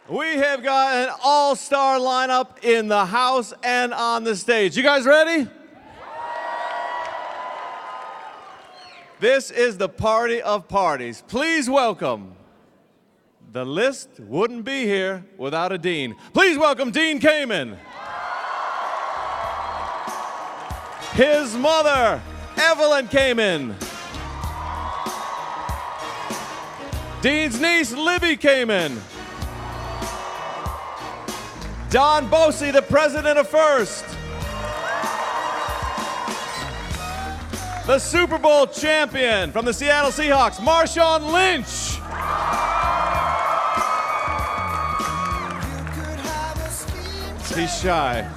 We have got an all-star lineup in the house and on the stage. You guys ready? This is the party of parties. Please welcome. The list wouldn't be here without a dean. Please welcome Dean Kamen. His mother, Evelyn Kamen. Dean's niece, Libby Kamen. Don Bosey, the president of First. The Super Bowl champion from the Seattle Seahawks, Marshawn Lynch. He's shy.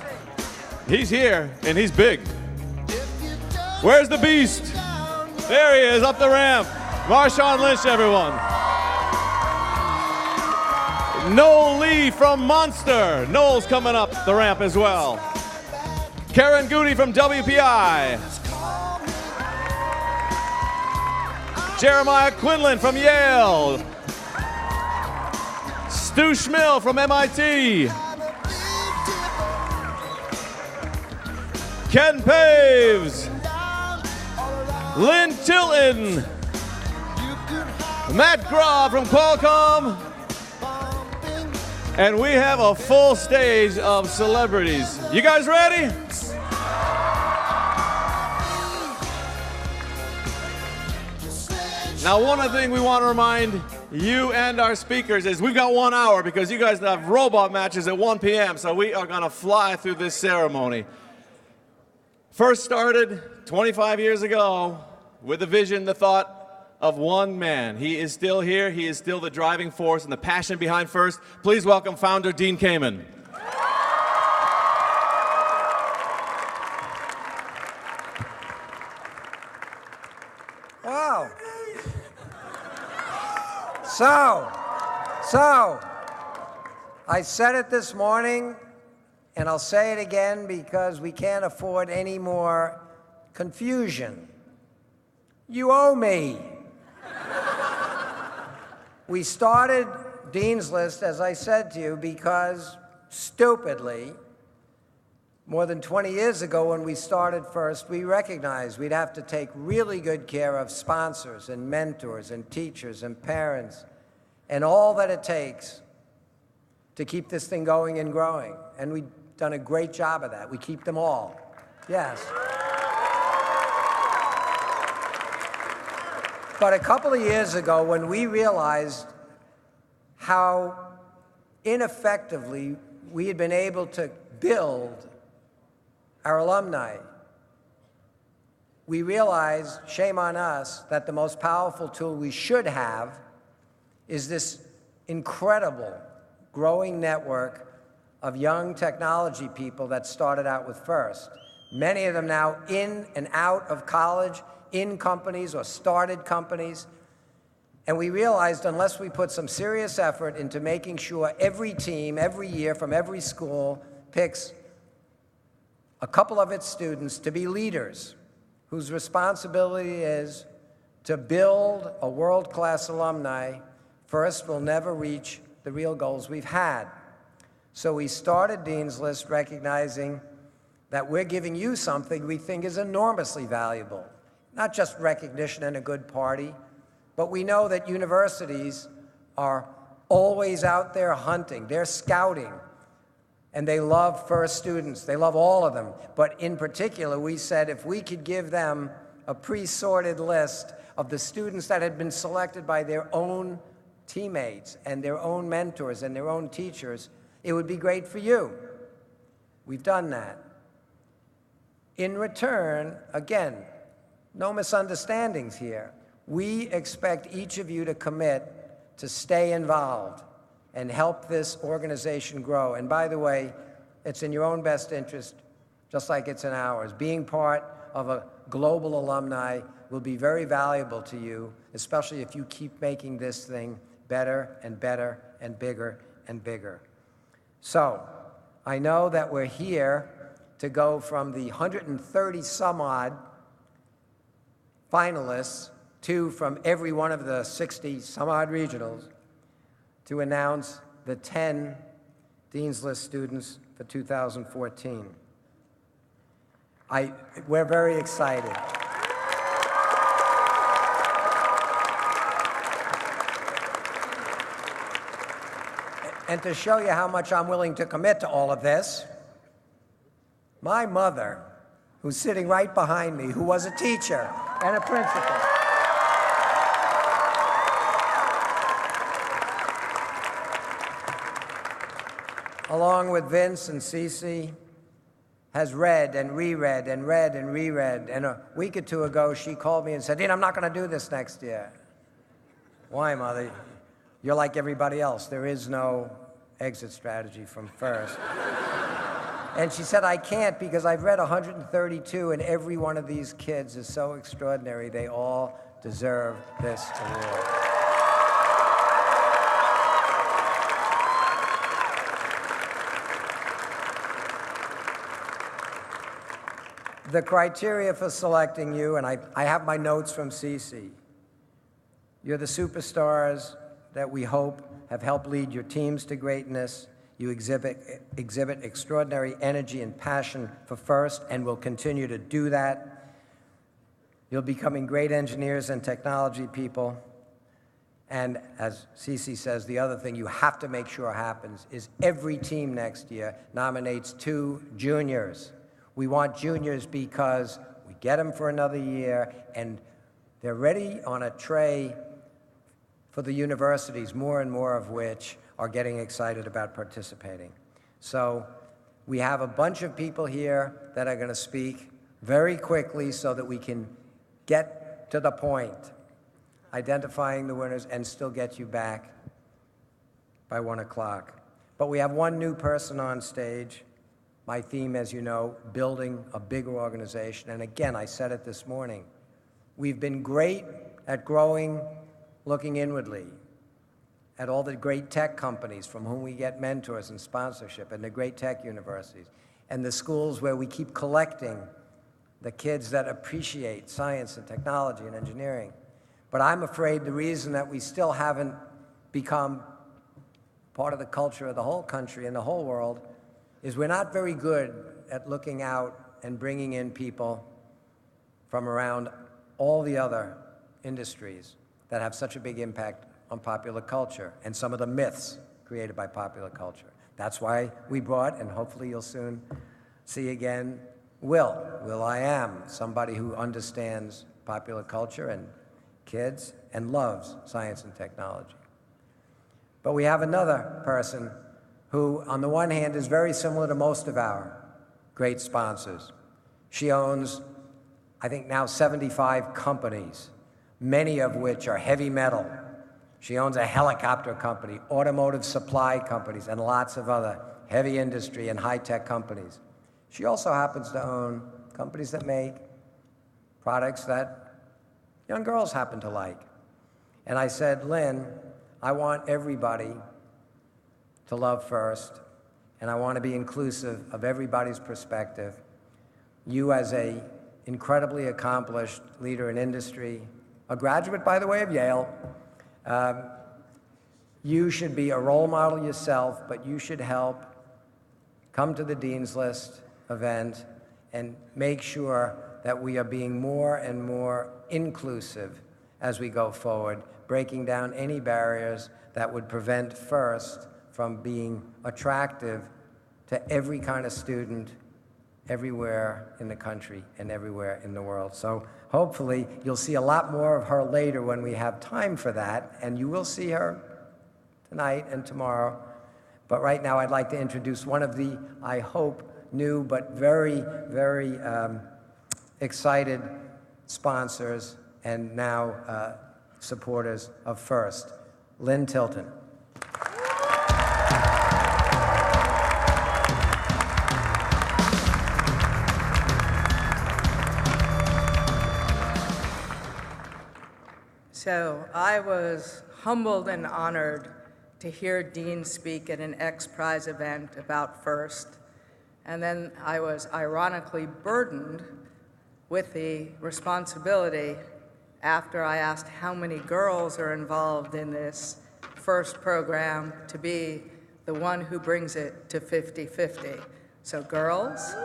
He's here, and he's big. Where's the beast? There he is, up the ramp. Marshawn Lynch, everyone. Noel Lee from Monster. Noel's coming up the ramp as well. Karen Goody from WPI. Jeremiah Quinlan from Yale. Stu Schmill from MIT. Ken Paves. Lynn Tilton. Matt Graw from Qualcomm. And we have a full stage of celebrities. You guys ready? Now, one other thing we want to remind you and our speakers is we've got 1 hour because you guys have robot matches at 1 p.m., so we are going to fly through this ceremony. First started 25 years ago with the vision, the thought of one man. He is still here. He is still the driving force and the passion behind First. Please welcome founder Dean Kamen. Wow. So, I said it this morning, and I'll say it again because we can't afford any more confusion. You owe me. We started Dean's List, as I said to you, because stupidly, more than 20 years ago when we started First, we recognized we'd have to take really good care of sponsors and mentors and teachers and parents and all that it takes to keep this thing going and growing. And we've done a great job of that. We keep them all. Yes. But a couple of years ago, when we realized how ineffectively we had been able to build our alumni, we realized, shame on us, that the most powerful tool we should have is this incredible growing network of young technology people that started out with First. Many of them now in and out of college, in companies or started companies. And we realized unless we put some serious effort into making sure every team, every year from every school picks a couple of its students to be leaders whose responsibility is to build a world-class alumni, First will never reach the real goals we've had. So we started Dean's List recognizing that we're giving you something we think is enormously valuable. Not just recognition and a good party, but we know that universities are always out there hunting. They're scouting, and they love First students. They love all of them. But in particular, we said if we could give them a pre-sorted list of the students that had been selected by their own teammates and their own mentors and their own teachers, it would be great for you. We've done that. In return, again, no misunderstandings here. We expect each of you to commit to stay involved and help this organization grow. And by the way, it's in your own best interest, just like it's in ours. Being part of a global alumni will be very valuable to you, especially if you keep making this thing better and better and bigger and bigger. So, I know that we're here to go from the 130 some odd finalists to from every one of the 60 some odd regionals to announce the 10 Dean's List students for 2014. We're very excited. And to show you how much I'm willing to commit to all of this, my mother, who's sitting right behind me, who was a teacher and a principal, along with Vince and Cece, has read and reread and read and reread. And a week or two ago, she called me and said, Dean, I'm not going to do this next year. Why, Mother? You're like everybody else. There is no exit strategy from first. And she said, I can't because I've read 132, and every one of these kids is so extraordinary. They all deserve this award. The criteria for selecting you, and I have my notes from Cece. You're the superstars that we hope have helped lead your teams to greatness. You exhibit extraordinary energy and passion for FIRST and will continue to do that. You're becoming great engineers and technology people. And as Cece says, the other thing you have to make sure happens is every team next year nominates 2 juniors. We want juniors because we get them for another year, and they're ready on a tray for the universities, more and more of which are getting excited about participating. So we have a bunch of people here that are going to speak very quickly so that we can get to the point, identifying the winners, and still get you back by 1 o'clock. But we have one new person on stage. My theme, as you know, building a bigger organization. And again, I said it this morning, we've been great at growing, looking inwardly at all the great tech companies from whom we get mentors and sponsorship, and the great tech universities, and the schools where we keep collecting the kids that appreciate science and technology and engineering. But I'm afraid the reason that we still haven't become part of the culture of the whole country and the whole world is we're not very good at looking out and bringing in people from around all the other industries that have such a big impact on popular culture and some of the myths created by popular culture. That's why we brought, and hopefully you'll soon see again, Will I Am, somebody who understands popular culture and kids and loves science and technology. But we have another person who, on the one hand, is very similar to most of our great sponsors. She owns, I think now, 75 companies, many of which are heavy metal. She owns a helicopter company, automotive supply companies, and lots of other heavy industry and high-tech companies. She also happens to own companies that make products that young girls happen to like. And I said, Lynn, I want everybody to love FIRST, and I want to be inclusive of everybody's perspective. You, as an incredibly accomplished leader in industry, a graduate, by the way, of Yale, you should be a role model yourself, but you should help come to the Dean's List event and make sure that we are being more and more inclusive as we go forward, breaking down any barriers that would prevent FIRST from being attractive to every kind of student everywhere in the country and everywhere in the world. So hopefully you'll see a lot more of her later when we have time for that, and you will see her tonight and tomorrow. But right now I'd like to introduce one of the, I hope, new but very, very excited sponsors and now supporters of FIRST, Lynn Tilton. So I was humbled and honored to hear Dean speak at an X Prize event about FIRST. And then I was ironically burdened with the responsibility after I asked how many girls are involved in this FIRST program to be the one who brings it to 50-50. So girls,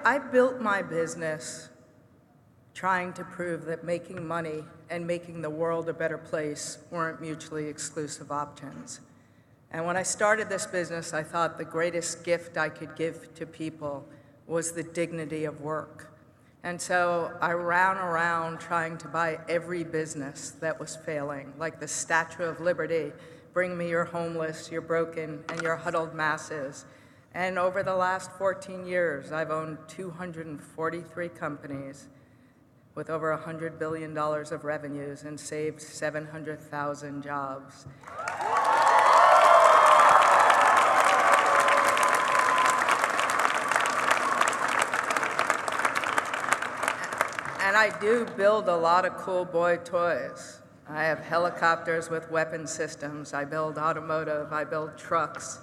I built my business trying to prove that making money and making the world a better place weren't mutually exclusive options. And when I started this business, I thought the greatest gift I could give to people was the dignity of work. And so I ran around trying to buy every business that was failing, like the Statue of Liberty, bring me your homeless, your broken, and your huddled masses. And over the last 14 years, I've owned 243 companies with over $100 billion of revenues and saved 700,000 jobs. And I do build a lot of cool boy toys. I have helicopters with weapon systems. I build automotive. I build trucks.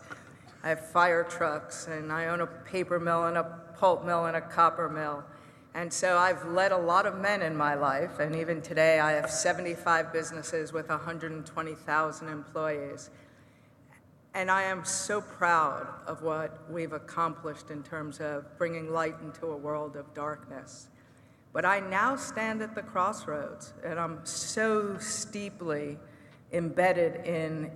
I have fire trucks, and I own a paper mill and a pulp mill and a copper mill. And so I've led a lot of men in my life, and even today I have 75 businesses with 120,000 employees. And I am so proud of what we've accomplished in terms of bringing light into a world of darkness. But I now stand at the crossroads, and I'm so steeply embedded in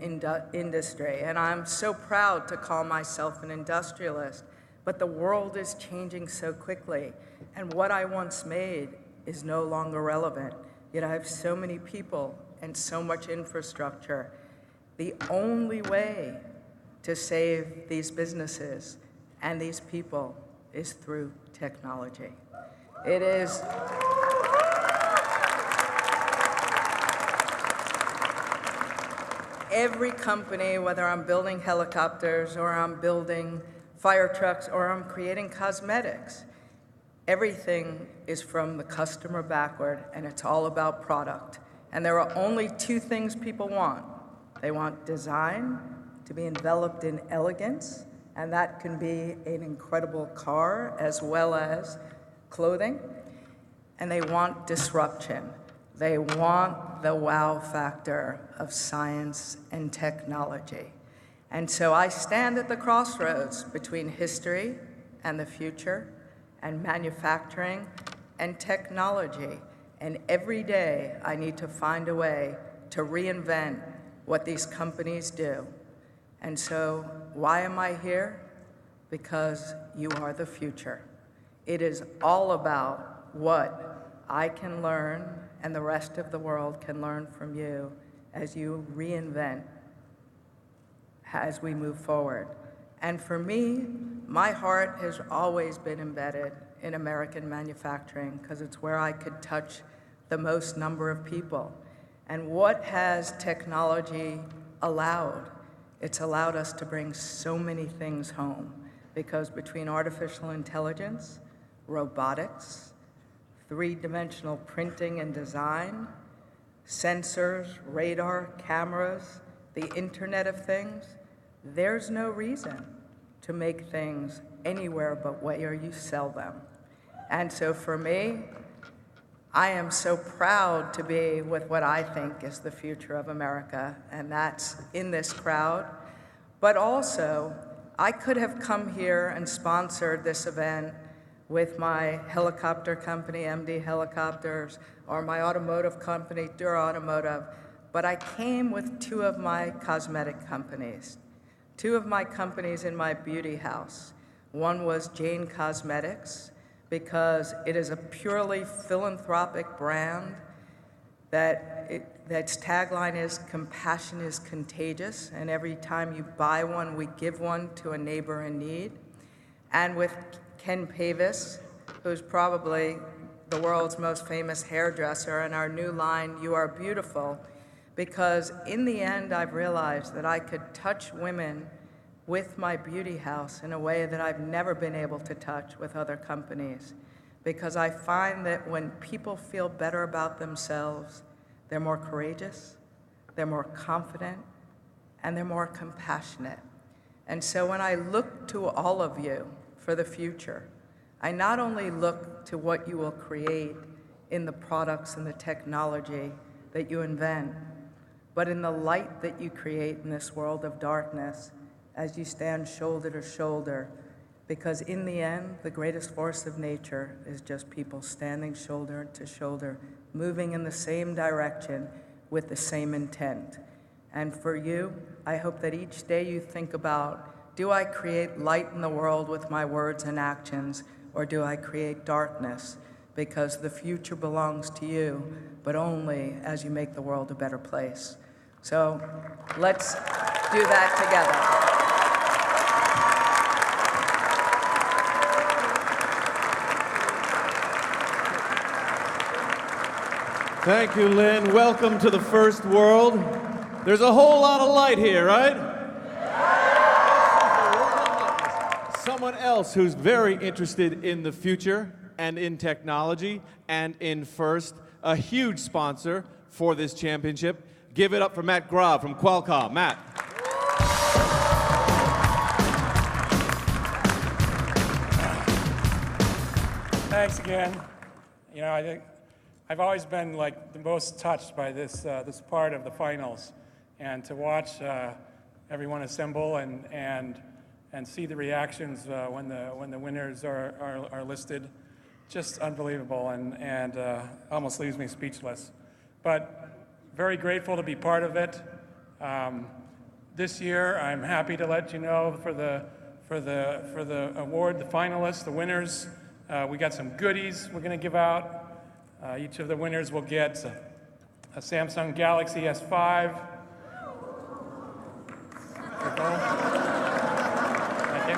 industry, and I'm so proud to call myself an industrialist, but the world is changing so quickly, and what I once made is no longer relevant, yet I have so many people and so much infrastructure. The only way to save these businesses and these people is through technology. It is every company, whether I'm building helicopters or I'm building fire trucks or I'm creating cosmetics, everything is from the customer backward, and it's all about product. And there are only two things people want. They want design to be enveloped in elegance, and that can be an incredible car as well as clothing, and they want disruption. They want the wow factor of science and technology. And so I stand at the crossroads between history and the future, and manufacturing and technology. And every day I need to find a way to reinvent what these companies do. And so why am I here? Because you are the future. It is all about what I can learn and the rest of the world can learn from you as you reinvent as we move forward. And for me, my heart has always been embedded in American manufacturing because it's where I could touch the most number of people. And what has technology allowed? It's allowed us to bring so many things home, because between artificial intelligence, robotics, three-dimensional printing and design, sensors, radar, cameras, the Internet of Things, there's no reason to make things anywhere but where you sell them. And so for me, I am so proud to be with what I think is the future of America, and that's in this crowd. But also, I could have come here and sponsored this event with my helicopter company, MD Helicopters, or my automotive company, Dura Automotive, but I came with two of my cosmetic companies, two of my companies in my beauty house. One was Jane Cosmetics, because it is a purely philanthropic brand that's tagline is compassion is contagious, and every time you buy one, we give one to a neighbor in need. And with Ken Pavis, who's probably the world's most famous hairdresser, and our new line, You Are Beautiful, because in the end, I've realized that I could touch women with my beauty house in a way that I've never been able to touch with other companies. Because I find that when people feel better about themselves, they're more courageous, they're more confident, and they're more compassionate. And so when I look to all of you for the future, I not only look to what you will create in the products and the technology that you invent, but in the light that you create in this world of darkness as you stand shoulder to shoulder, because in the end, the greatest force of nature is just people standing shoulder to shoulder, moving in the same direction with the same intent. And for you, I hope that each day you think about, do I create light in the world with my words and actions, or do I create darkness? Because the future belongs to you, but only as you make the world a better place. So let's do that together. Thank you, Lynn. Welcome to the first world. There's a whole lot of light here, right? Someone else who's very interested in the future and in technology and in FIRST, a huge sponsor for this championship. Give it up for Matt Grav from Qualcomm. Matt. Thanks again. You know, I think I've always been like the most touched by this this part of the finals, and to watch everyone assemble and see the reactions when the winners are listed, just unbelievable, and almost leaves me speechless. But very grateful to be part of it. This year, I'm happy to let you know for the award, the finalists, the winners. We got some goodies we're going to give out. Each of the winners will get a Samsung Galaxy S5. Thank you.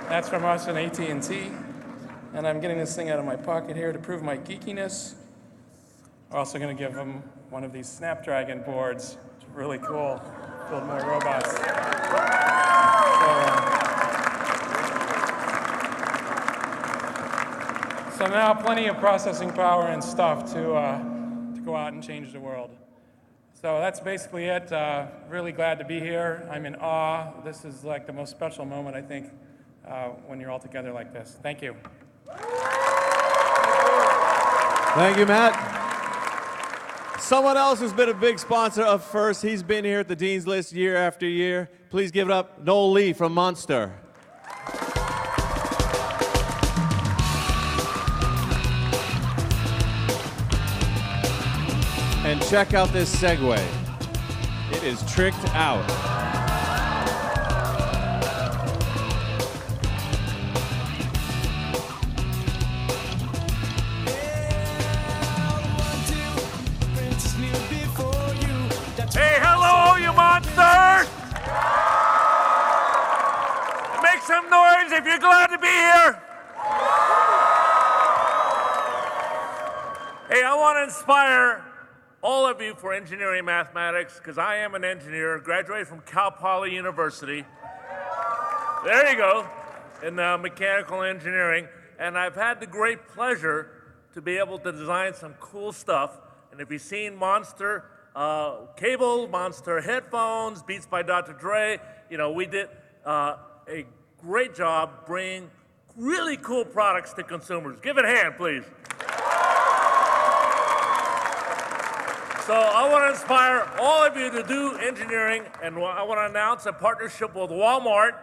That's from us and AT&T. And I'm getting this thing out of my pocket here to prove my geekiness. We're also going to give them one of these Snapdragon boards, which is really cool. Build more robots. So now plenty of processing power and stuff to go out and change the world. So that's basically it. Really glad to be here. I'm in awe. This is like the most special moment, I think, when you're all together like this. Thank you. Thank you, Matt. Someone else who's been a big sponsor of FIRST. He's been here at the Dean's List year after year. Please give it up, Noel Lee from Monster. And check out this segue. It is tricked out. Hey, hello, you monsters! Make some noise if you're glad to be here. Hey, I want to inspire all of you for engineering mathematics, because I am an engineer, graduated from Cal Poly University. There you go, in mechanical engineering. And I've had the great pleasure to be able to design some cool stuff. And if you've seen Monster cable, Monster headphones, Beats by Dr. Dre, you know, we did a great job bringing really cool products to consumers. Give it a hand, please. So I want to inspire all of you to do engineering, and I want to announce a partnership with Walmart.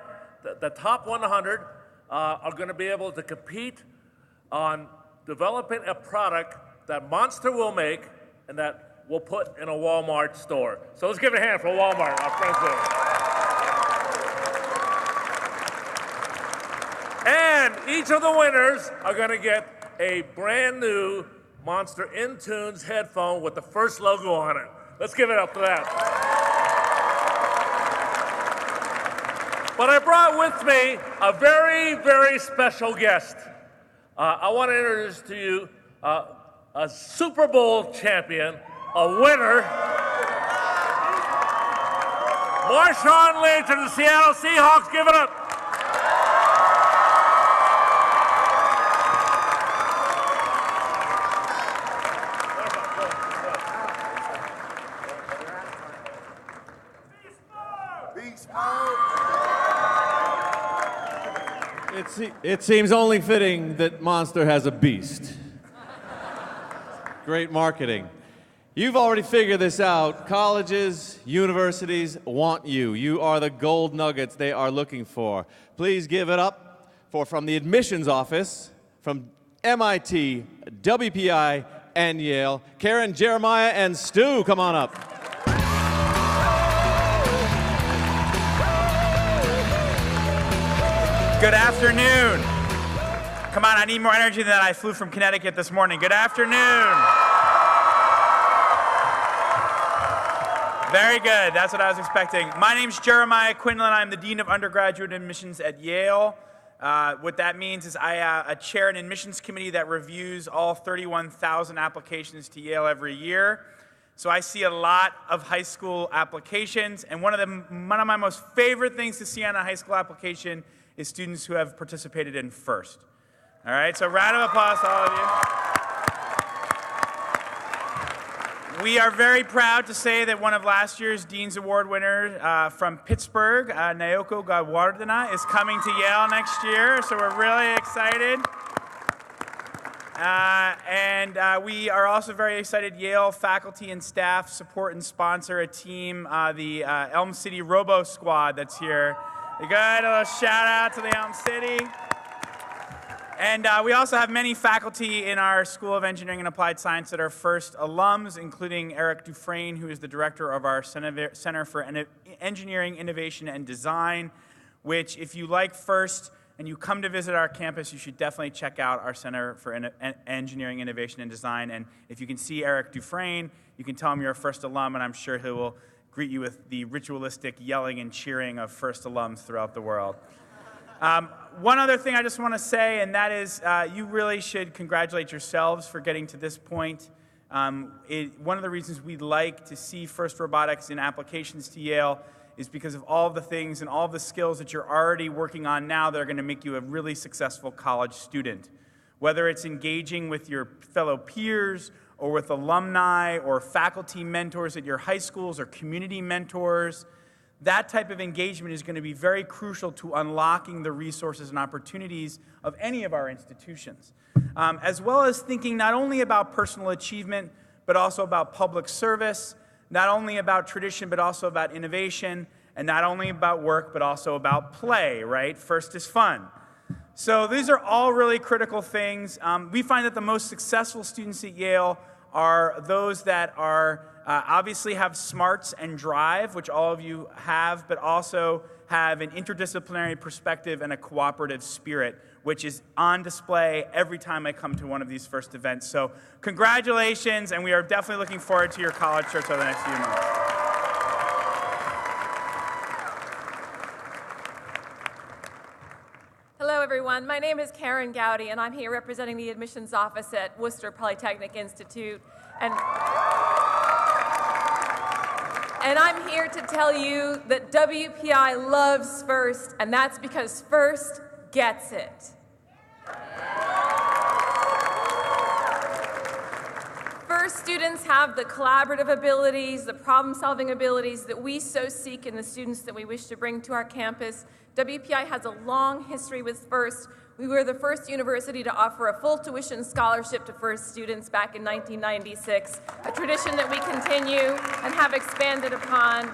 The top 100 are going to be able to compete on developing a product that Monster will make and that we'll put in a Walmart store. So let's give it a hand for Walmart, our friends there. And each of the winners are going to get a brand new Monster Intunes headphone with the FIRST logo on it. Let's give it up for that. But I brought with me a very, very special guest. I want to introduce to you a Super Bowl champion, a winner, Marshawn Lynch of the Seattle Seahawks. Give it up. It seems only fitting that Monster has a beast. Great marketing. You've already figured this out. Colleges, universities want you. You are the gold nuggets they are looking for. Please give it up for, from the admissions office, from MIT, WPI, and Yale, Karen, Jeremiah, and Stu. Come on up. Good afternoon. Come on, I need more energy than that. I flew from Connecticut this morning. Good afternoon. Very good. That's what I was expecting. My name's Jeremiah Quinlan. I'm the Dean of Undergraduate Admissions at Yale. What that means is I chair an admissions committee that reviews all 31,000 applications to Yale every year. So I see a lot of high school applications, and one of my most favorite things to see on a high school application is students who have participated in FIRST. All right, so round of applause to all of you. We are very proud to say that one of last year's Dean's Award winners from Pittsburgh, Naoko Gawardena, is coming to Yale next year, so we're really excited. We are also very excited. Yale faculty and staff support and sponsor a team, the Elm City Robo Squad that's here. A little shout out to the Elm City. And we also have many faculty in our School of Engineering and Applied Science that are FIRST alums, including Eric Dufresne, who is the director of our Center for Engineering, Innovation, and Design, which, if you like FIRST and you come to visit our campus, you should definitely check out our Center for Engineering, Innovation, and Design. And if you can see Eric Dufresne, you can tell him you're a FIRST alum, and I'm sure he will greet you with the ritualistic yelling and cheering of FIRST alums throughout the world. One other thing I just want to say, and that is you really should congratulate yourselves for getting to this point. One of the reasons we'd like to see FIRST Robotics in applications to Yale is because of all the things and all the skills that you're already working on now that are going to make you a really successful college student. Whether it's engaging with your fellow peers or with alumni or faculty mentors at your high schools or community mentors, that type of engagement is going to be very crucial to unlocking the resources and opportunities of any of our institutions, as well as thinking not only about personal achievement, but also about public service, not only about tradition, but also about innovation, and not only about work, but also about play, right? FIRST is fun. So these are all really critical things. We find that the most successful students at Yale are those that are obviously have smarts and drive, which all of you have, but also have an interdisciplinary perspective and a cooperative spirit, which is on display every time I come to one of these FIRST events. So congratulations, and we are definitely looking forward to your college trips over the next few months. Hello, everyone. My name is Karen Gowdy, and I'm here representing the admissions office at Worcester Polytechnic Institute. And I'm here to tell you that WPI loves FIRST, and that's because FIRST gets it. FIRST students have the collaborative abilities, the problem-solving abilities that we so seek in the students that we wish to bring to our campus. WPI has a long history with FIRST. We were the first university to offer a full tuition scholarship to FIRST students back in 1996, a tradition that we continue and have expanded upon.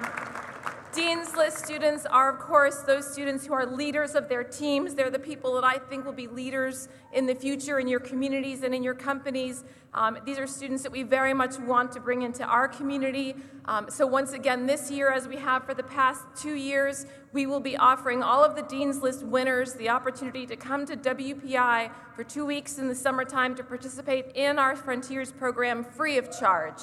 Dean's List students are, of course, those students who are leaders of their teams. They're the people that I think will be leaders in the future in your communities and in your companies. These are students that we very much want to bring into our community. So once again, this year, as we have for the past 2 years, we will be offering all of the Dean's List winners the opportunity to come to WPI for 2 weeks in the summertime to participate in our Frontiers program free of charge.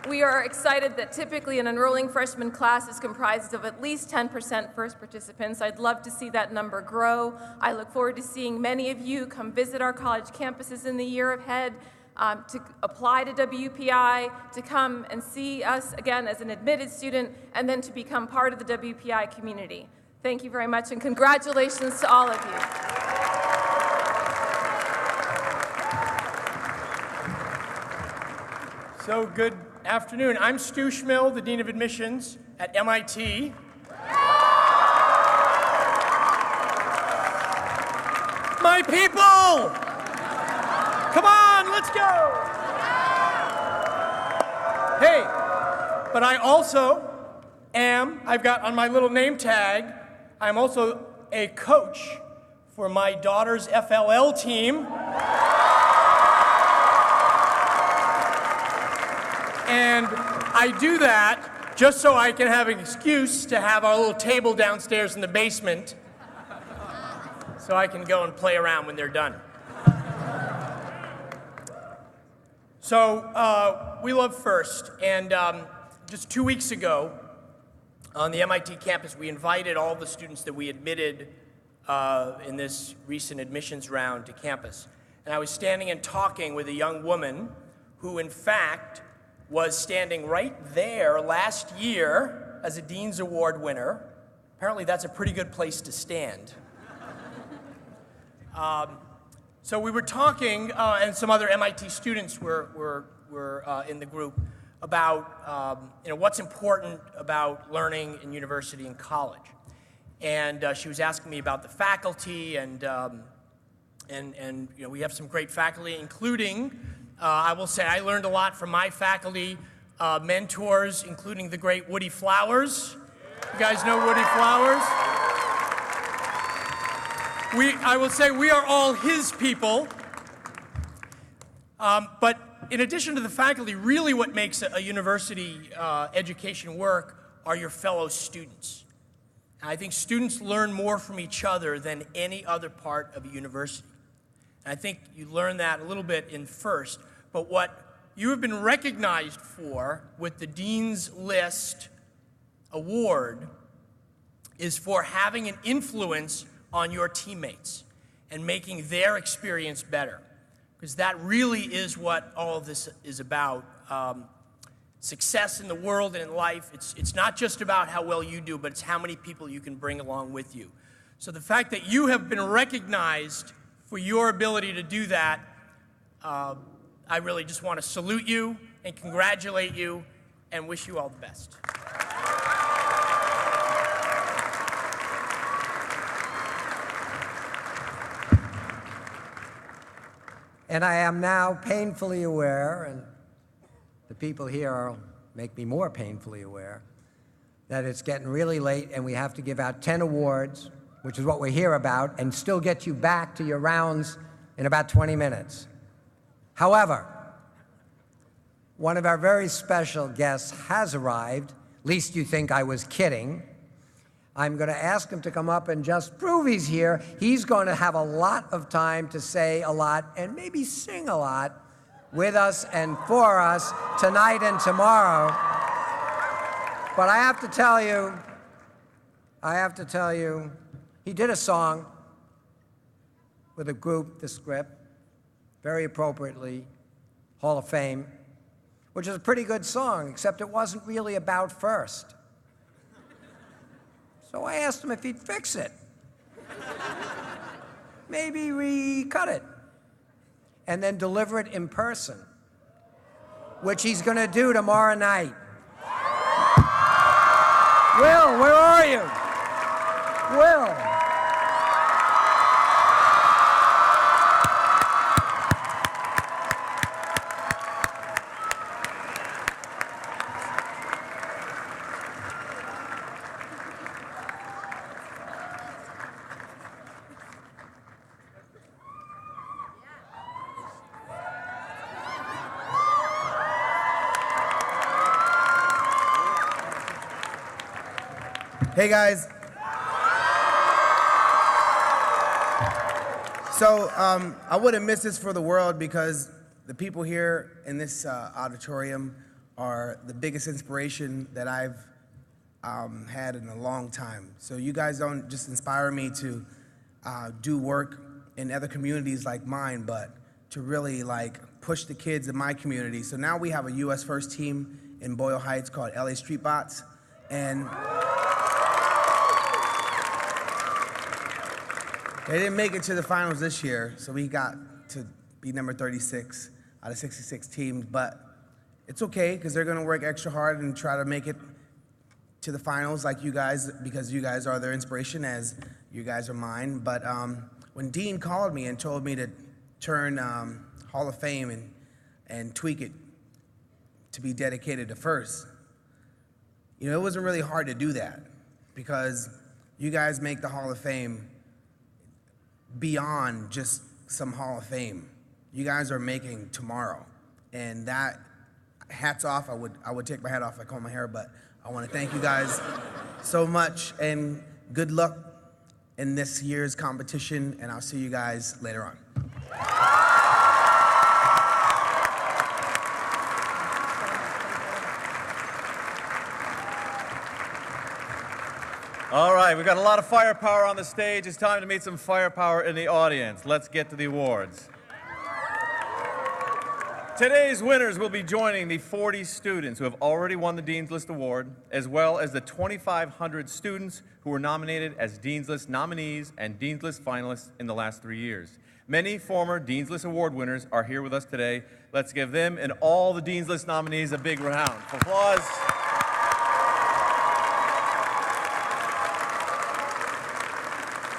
We are excited that typically an enrolling freshman class is comprised of at least 10% FIRST participants. I'd love to see that number grow. I look forward to seeing many of you come visit our college campuses in the year ahead, to apply to WPI, to come and see us again as an admitted student, and then to become part of the WPI community. Thank you very much, and congratulations to all of you. So afternoon. I'm Stu Schmill, the Dean of Admissions at MIT. My people! Come on, let's go! Hey, but I also I've got on my little name tag, I'm also a coach for my daughter's FLL team. And I do that just so I can have an excuse to have our little table downstairs in the basement so I can go and play around when they're done. So we love FIRST, and just 2 weeks ago on the MIT campus, we invited all the students that we admitted in this recent admissions round to campus. And I was standing and talking with a young woman who, in fact, was standing right there last year as a Dean's Award winner. Apparently, that's a pretty good place to stand. So we were talking, and some other MIT students were in the group, about what's important about learning in university and college. And she was asking me about the faculty, and we have some great faculty, including, I will say, I learned a lot from my faculty mentors, including the great Woody Flowers. You guys know Woody Flowers? I will say we are all his people. But in addition to the faculty, really what makes a university education work are your fellow students. And I think students learn more from each other than any other part of a university. And I think you learn that a little bit in FIRST. But what you have been recognized for with the Dean's List Award is for having an influence on your teammates and making their experience better. Because that really is what all of this is about. Success in the world and in life, it's not just about how well you do, but it's how many people you can bring along with you. So the fact that you have been recognized for your ability to do that, I really just want to salute you and congratulate you and wish you all the best. And I am now painfully aware, and the people here make me more painfully aware, that it's getting really late and we have to give out 10 awards, which is what we're here about, and still get you back to your rounds in about 20 minutes. However, one of our very special guests has arrived. Least you think I was kidding. I'm going to ask him to come up and just prove he's here. He's going to have a lot of time to say a lot and maybe sing a lot with us and for us tonight and tomorrow. But I have to tell you, he did a song with a group, The Script, very appropriately, Hall of Fame, which is a pretty good song, except it wasn't really about FIRST. So I asked him if he'd fix it. Maybe recut it. And then deliver it in person, which he's going to do tomorrow night. Will, where are you? Will. Hey guys. So I wouldn't miss this for the world because the people here in this auditorium are the biggest inspiration that I've had in a long time. So you guys don't just inspire me to do work in other communities like mine, but to really like push the kids in my community. So now we have a US First team in Boyle Heights called LA Street Bots, and they didn't make it to the finals this year, so we got to be number 36 out of 66 teams, but it's okay because they're going to work extra hard and try to make it to the finals like you guys, because you guys are their inspiration as you guys are mine. But when Dean called me and told me to turn Hall of Fame and tweak it to be dedicated to first, you know, it wasn't really hard to do that because you guys make the Hall of Fame beyond just some Hall of Fame. You guys are making tomorrow, and that, hats off. I would take my hat off if I comb my hair, but I want to thank you guys so much, and good luck in this year's competition, and I'll see you guys later on. All right, we've got a lot of firepower on the stage. It's time to meet some firepower in the audience. Let's get to the awards. Today's winners will be joining the 40 students who have already won the Dean's List Award, as well as the 2,500 students who were nominated as Dean's List nominees and Dean's List finalists in the last 3 years. Many former Dean's List Award winners are here with us today. Let's give them and all the Dean's List nominees a big round of applause.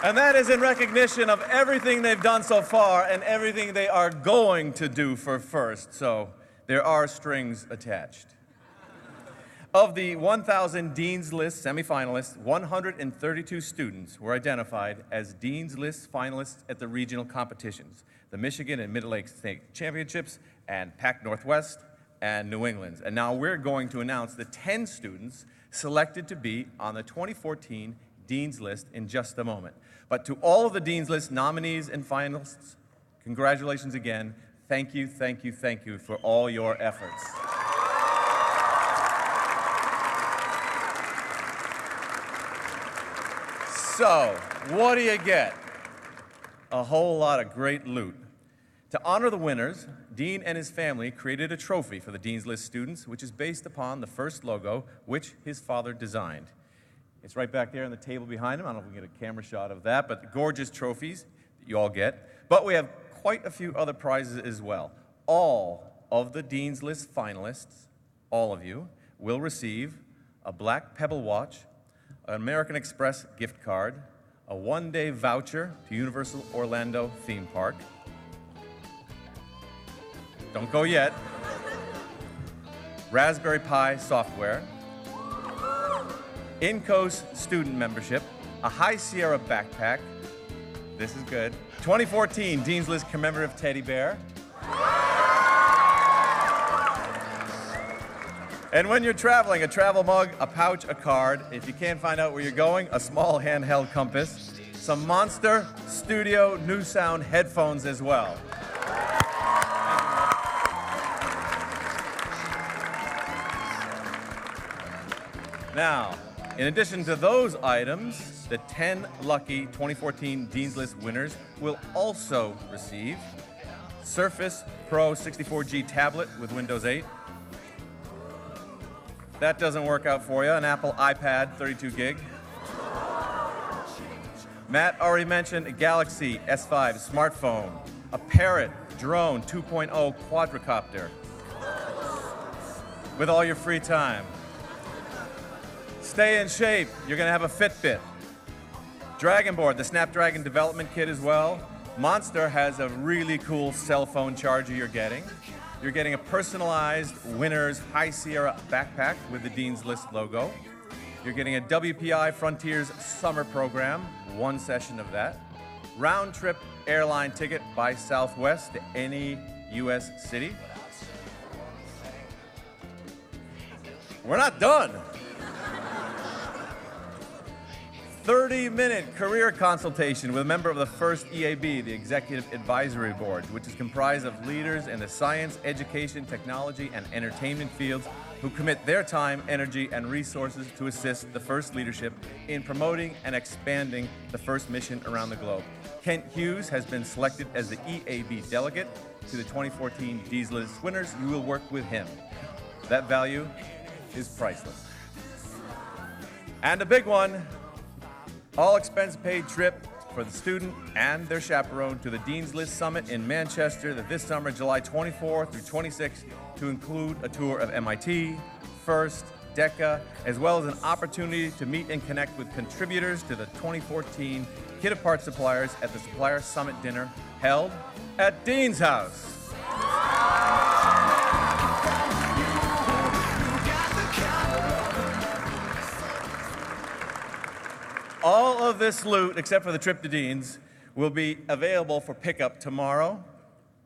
And that is in recognition of everything they've done so far and everything they are going to do for first. So there are strings attached. Of the 1,000 Dean's List semifinalists, 132 students were identified as Dean's List finalists at the regional competitions, the Michigan and Mid-Atlantic State Championships, and Pac Northwest and New England's. And now we're going to announce the 10 students selected to be on the 2014 Dean's List in just a moment. But to all of the Dean's List nominees and finalists, congratulations again. Thank you, thank you, thank you for all your efforts. So, what do you get? A whole lot of great loot. To honor the winners, Dean and his family created a trophy for the Dean's List students, which is based upon the first logo, which his father designed. It's right back there on the table behind him. I don't know if we can get a camera shot of that, but gorgeous trophies that you all get. But we have quite a few other prizes as well. All of the Dean's List finalists, all of you, will receive a black Pebble watch, an American Express gift card, a one-day voucher to Universal Orlando theme park. Don't go yet. Raspberry Pi software, INCOS student membership, a High Sierra backpack, this is good, 2014 Dean's List commemorative teddy bear, and when you're traveling, a travel mug, a pouch, a card, if you can't find out where you're going, a small handheld compass, some Monster Studio New Sound headphones as well. Now, in addition to those items, the 10 lucky 2014 Dean's List winners will also receive Surface Pro 64G tablet with Windows 8. That doesn't work out for you. An Apple iPad 32 gig. Matt already mentioned a Galaxy S5 smartphone, a Parrot drone 2.0 quadricopter with all your free time. Stay in shape, you're going to have a Fitbit. Dragon Board, the Snapdragon development kit as well. Monster has a really cool cell phone charger you're getting. You're getting a personalized winner's High Sierra backpack with the Dean's List logo. You're getting a WPI Frontiers summer program, one session of that. Round trip airline ticket by Southwest to any U.S. city. We're not done. 30-minute career consultation with a member of the first EAB, the Executive Advisory Board, which is comprised of leaders in the science, education, technology, and entertainment fields who commit their time, energy, and resources to assist the first leadership in promoting and expanding the first mission around the globe. Kent Hughes has been selected as the EAB delegate to the 2014 Dean's List winners. You will work with him. That value is priceless. And a big one, all expense-paid trip for the student and their chaperone to the Dean's List Summit in Manchester this summer, July 24 through 26. to include a tour of MIT, FIRST, DECA, as well as an opportunity to meet and connect with contributors to the 2014 Kit Apart Suppliers at the Supplier Summit Dinner held at Dean's House. All of this loot, except for the trip to Dean's, will be available for pickup tomorrow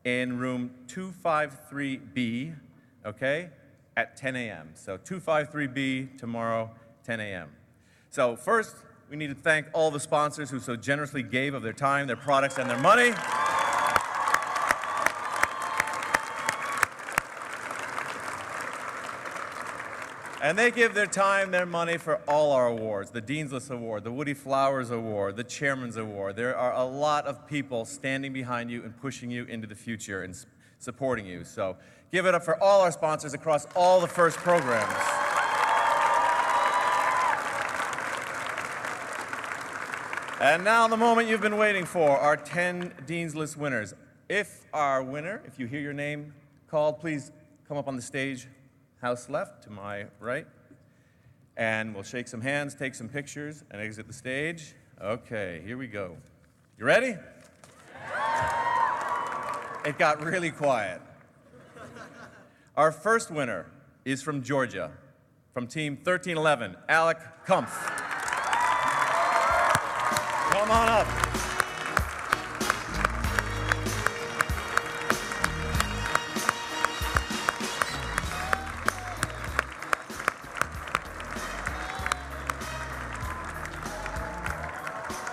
in room 253B, okay, at 10 a.m. So 253B tomorrow, 10 a.m. So first, we need to thank all the sponsors who so generously gave of their time, their products, and their money. And they give their time, their money for all our awards, the Dean's List Award, the Woody Flowers Award, the Chairman's Award. There are a lot of people standing behind you and pushing you into the future and supporting you. So give it up for all our sponsors across all the FIRST programs. And now the moment you've been waiting for, our 10 Dean's List winners. If you hear your name called, please come up on the stage. House left, to my right. And we'll shake some hands, take some pictures, and exit the stage. Okay, here we go. You ready? It got really quiet. Our first winner is from Georgia, from Team 1311, Alec Kumpf. Come on up.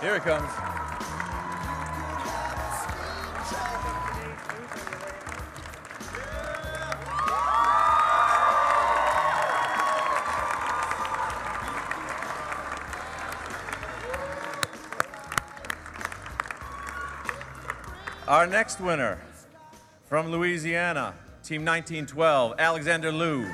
Here it comes. Our next winner from Louisiana, Team 1912, Alexander Liu.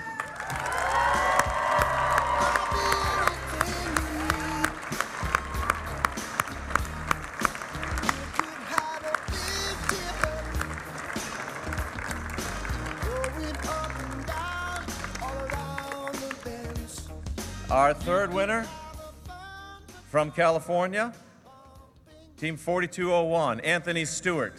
Our third winner from California, Team 4201, Anthony Stewart.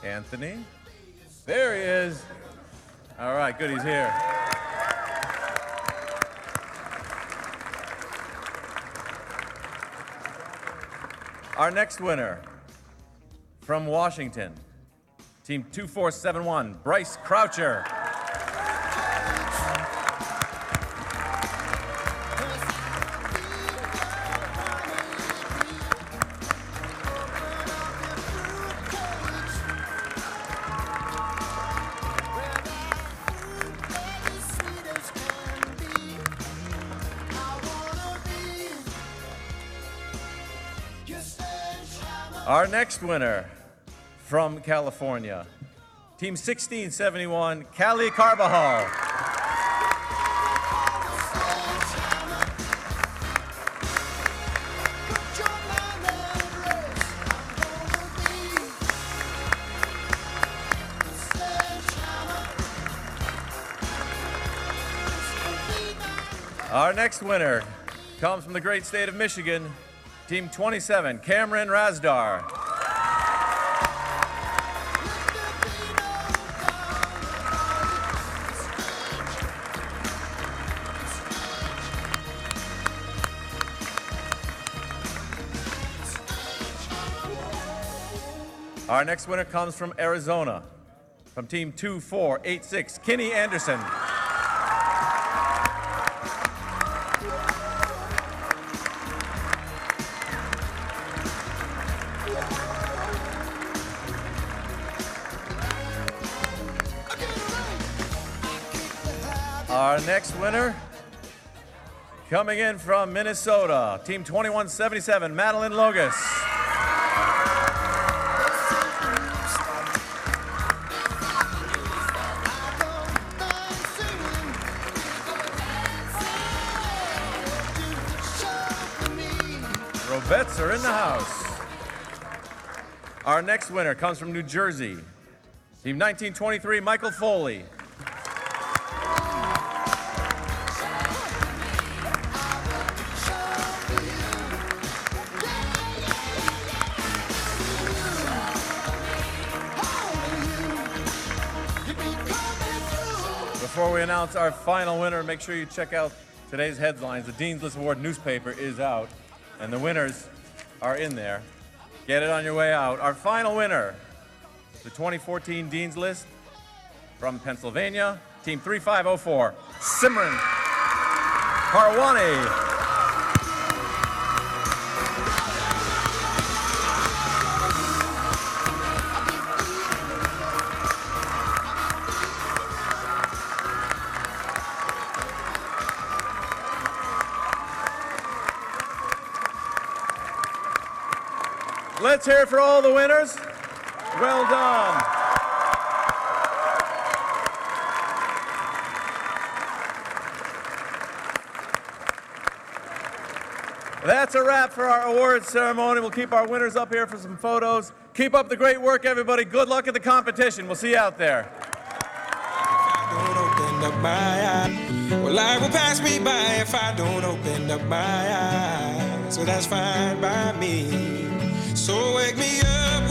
Anthony, there he is. All right, good, he's here. Our next winner from Washington, Team 2471, Bryce Croucher. Our next winner from California, Team 1671, Callie Carbajal. Our next winner comes from the great state of Michigan, Team 27, Cameron Razdar. Our next winner comes from Arizona, from Team 2486, Kinney Anderson. Our next winner, coming in from Minnesota, Team 2177, Madeline Logus. Robettes are in the house. Our next winner comes from New Jersey. Team 1923, Michael Foley. Before we announce our final winner, make sure you check out today's headlines. The Dean's List Award newspaper is out, and the winners are in there. Get it on your way out. Our final winner, the 2014 Dean's List from Pennsylvania, Team 3504, Simran Parwani. Let's hear it for all the winners. Well done. That's a wrap for our awards ceremony. We'll keep our winners up here for some photos. Keep up the great work, everybody. Good luck at the competition. We'll see you out there. Don't open up my eyes. Well, life will pass me by if I don't open up my eyes. So that's fine by me. So wake me up